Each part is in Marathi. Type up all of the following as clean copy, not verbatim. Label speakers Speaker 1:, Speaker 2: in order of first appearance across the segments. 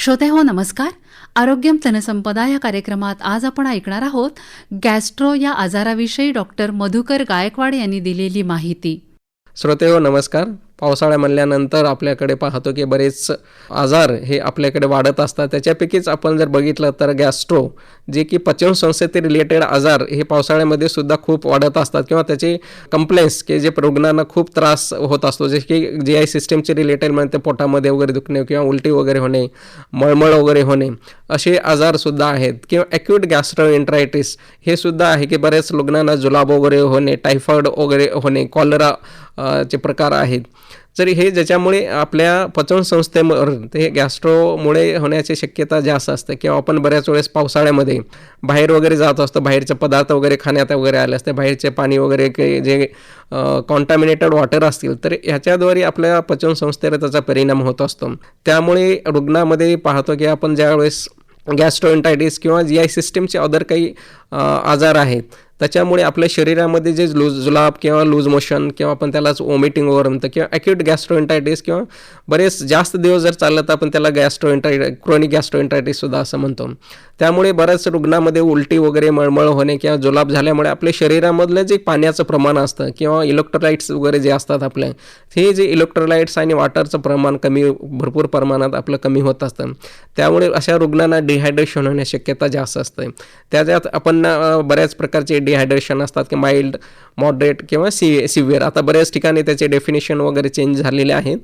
Speaker 1: श्रोतेहो नमस्कार. आरोग्यम धनसंपदा या कार्यक्रमात आज आपण ऐकणार आहोत गॅस्ट्रो या आजाराविषयी डॉक्टर मधुकर गायकवाड यांनी दिलेली माहिती.
Speaker 2: श्रोतेहो नमस्कार. पावसाळा म्हणल्यानंतर आपल्याकडे पाहतो की बरेच आजार हे आपल्याकडे वाढत असतात. त्याच्यापैकीच आपण जर बघितलं तर गॅस्ट्रो, जे की पचनसंस्थेचे रिलेटेड आजार हे पावसाळ्यामध्ये सुद्धा खूप वाढत असतात किंवा त्याचे कंप्लेंट्स की जे रुग्णांना खूप त्रास होत असतो, जसे की GI सिस्टमचे रिलेटेड म्हणते पोटामध्ये वगैरे दुखणे किंवा उलटी वगैरे होणे, मळमळ वगैरे होणे, असे आजारसुद्धा आहेत. किंवा ॲक्यूट गॅस्ट्रोएंटरायटिस हे सुद्धा आहे की बऱ्याच रुग्णांना जुलाब वगैरे होणे, टायफॉईड वगैरे होणे, कॉलरा चे प्रकार आहेत. तर हे ज्याच्यामुळे आपल्या पचनसंस्थेवर ते गॅस्ट्रोमुळे होण्याची शक्यता जास्त असते. किंवा आपण बऱ्याच वेळेस पावसाळ्यामध्ये बाहेर वगैरे जात असतो, बाहेरचे पदार्थ वगैरे खाण्यात वगैरे आले असते, बाहेरचे पाणी वगैरे काही जे कॉन्टॅमिनेटेड वॉटर असतील तर ह्याच्याद्वारे आपल्या पचनसंस्थेवर त्याचा परिणाम होत असतो. त्यामुळे रुग्णामध्ये पाहतो की आपण ज्यावेळेस गॅस्ट्रोएंटायटिस किंवा GI सिस्टमचे अदर काही आजार आहेत, त्याच्यामुळे आपल्या शरीरामध्ये जे जुलाब किंवा लूज मोशन किंवा आपण त्यालाच वॉमिटिंग वगैरे म्हणतो किंवा ॲक्यूट गॅस्ट्रोएंटायटिस किंवा बरेच जास्त दिवस जर चाललं तर आपण त्याला क्रोनिक गॅस्ट्रोएंटायटिससुद्धा असं म्हणतो. त्यामुळे बऱ्याच रुग्णामध्ये उलटी वगैरे, मळमळ होणे किंवा जुलाब झाल्यामुळे आपल्या शरीरामधलं जे पाण्याचं प्रमाण असतं किंवा इलेक्ट्रोलाइट्स वगैरे जे असतात आपले, हे जे इलेक्ट्रोलाइट्स आणि वॉटरचं प्रमाण भरपूर प्रमाणात आपलं कमी होत असतं. त्यामुळे अशा रुग्णांना डिहायड्रेशन होण्याची शक्यता जास्त असते. त्याच्यात आपण बऱ्याच प्रकारचे डिहायड्रेशन असतात की माइल्ड, मॉडरेट किंवा सिव्हिअर. आता बऱ्याच ठिकाणी त्याचे डेफिनेशन वगैरे चेंज झालेले आहेत.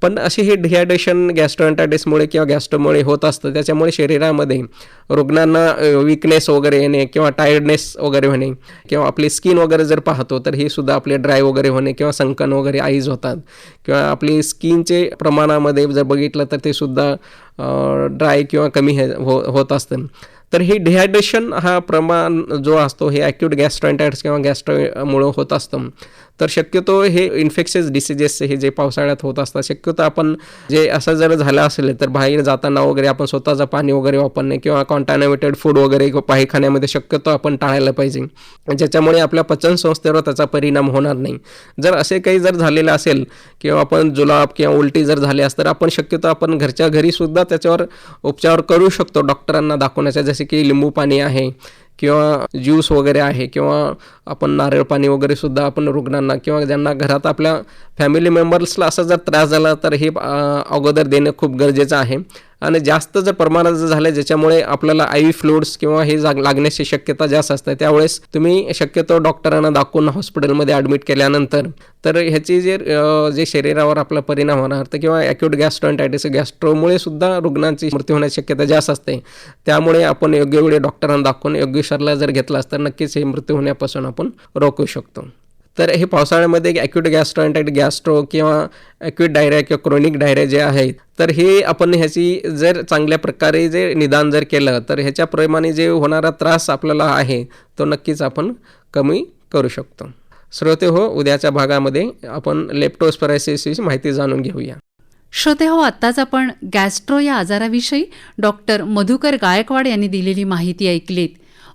Speaker 2: पण असे हे डिहायड्रेशन गॅस्ट्रोएंटायटिसमुळे किंवा गॅस्ट्रोमुळे होत असतं. त्याच्यामुळे शरीरामध्ये रुग्णांना विकनेस वगैरे येणे किंवा टायर्डनेस वगैरे होणे किंवा आपली स्किन वगैरे जर पाहतो तर ही सुद्धा आपले ड्राय वगैरे होणे किंवा संकन वगैरे आईज होतात किंवा आपली स्किनचे प्रमाणामध्ये जर बघितलं तर ते सुद्धा ड्राय किंवा कमी होत असतं. तर ही डिहायड्रेशन हा प्रमाण जो असतो हे ॲक्यूट गॅस्ट्रोएंटायटिस किंवा गॅस्ट्रोमुळे होत असतं. तर शक्यतो हे इन्फेक्शियस डिसीजेस हे जे पावसाळ्यात होत असतात, शक्यतो आपण जे असं जर झालं असेल तर बाहेर जाताना वगैरे आपण स्वतःचं पाणी वगैरे वापरणे किंवा कॉन्टॅमिनेटेड फूड वगैरे पायखान्यामध्ये शक्यतो आपण टाळायला पाहिजे, ज्याच्यामुळे आपल्या पचनसंस्थेवर त्याचा परिणाम होणार नाही. जर असे काही जर झालेलं असेल किंवा आपण जुलाब किंवा उलटी जर झाली असं तर आपण शक्यतो आपण घरच्या घरीसुद्धा त्याच्यावर उपचार करू शकतो डॉक्टरांना दाखवण्याच्या, जसे की लिंबू पाणी आहे किंवा ज्यूस वगैरे आहे किंवा आपण नारळ पाणी वगैरे सुद्धा आपण रुग्णांना किंवा ज्यांना घरात आपल्या फॅमिली मेंबर्सला असा जर त्रास झाला तर हे अगोदर देणं खूप गरजेचं आहे. आणि जास्त जर प्रमाणात जर झालं ज्याच्यामुळे आपल्याला IV फ्लुइड्स किंवा हे लागण्याची शक्यता जास्त असते, त्यावेळेस तुम्ही शक्यतो डॉक्टरांना दाखवून हॉस्पिटलमध्ये ॲडमिट केल्यानंतर तर ह्याची जे शरीरावर आपला परिणाम होणार तर किंवा ॲक्यूट गॅस्ट्रोएंटायटिस गॅस्ट्रोमुळे सुद्धा रुग्णांची मृत्यू होण्याची शक्यता जास्त असते. त्यामुळे आपण योग्य वेळी डॉक्टरांना दाखवून योग्य सल्ला जर घेतला तर नक्कीच हे मृत्यू होण्यापासून आपण रोखू शकतो. तर हे पावसाळ्यामध्ये ॲक्यूट गॅस्ट्रोएंटायटिस, गॅस्ट्रो किंवा ॲक्यूट डायरिया किंवा क्रोनिक डायरिया जे आहेत तर हे आपण ह्याची जर चांगल्या प्रकारे जे निदान जर केलं तर ह्याच्याप्रमाणे जे होणारा त्रास आपल्याला आहे तो नक्कीच आपण कमी करू शकतो. श्रोते हो, उद्याच्या भागामध्ये आपण लेप्टोस्पायरोसिसची माहिती जाणून घेऊया.
Speaker 1: श्रोतेहो, आत्ताच आपण गॅस्ट्रो या आजाराविषयी डॉक्टर मधुकर गायकवाड यांनी दिलेली माहिती ऐकलीत.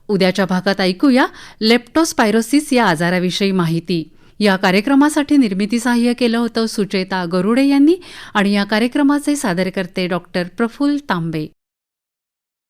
Speaker 1: उद्याच्या भागात ऐकूया लेप्टोस्पायरोसिस या आजाराविषयी माहिती. या कार्यक्रमासाठी निर्मिती सहाय्य केलं होतं सुचेता गरुडे यांनी आणि या कार्यक्रमाचे सादरकर्ते डॉक्टर प्रफुल्ल तांबे.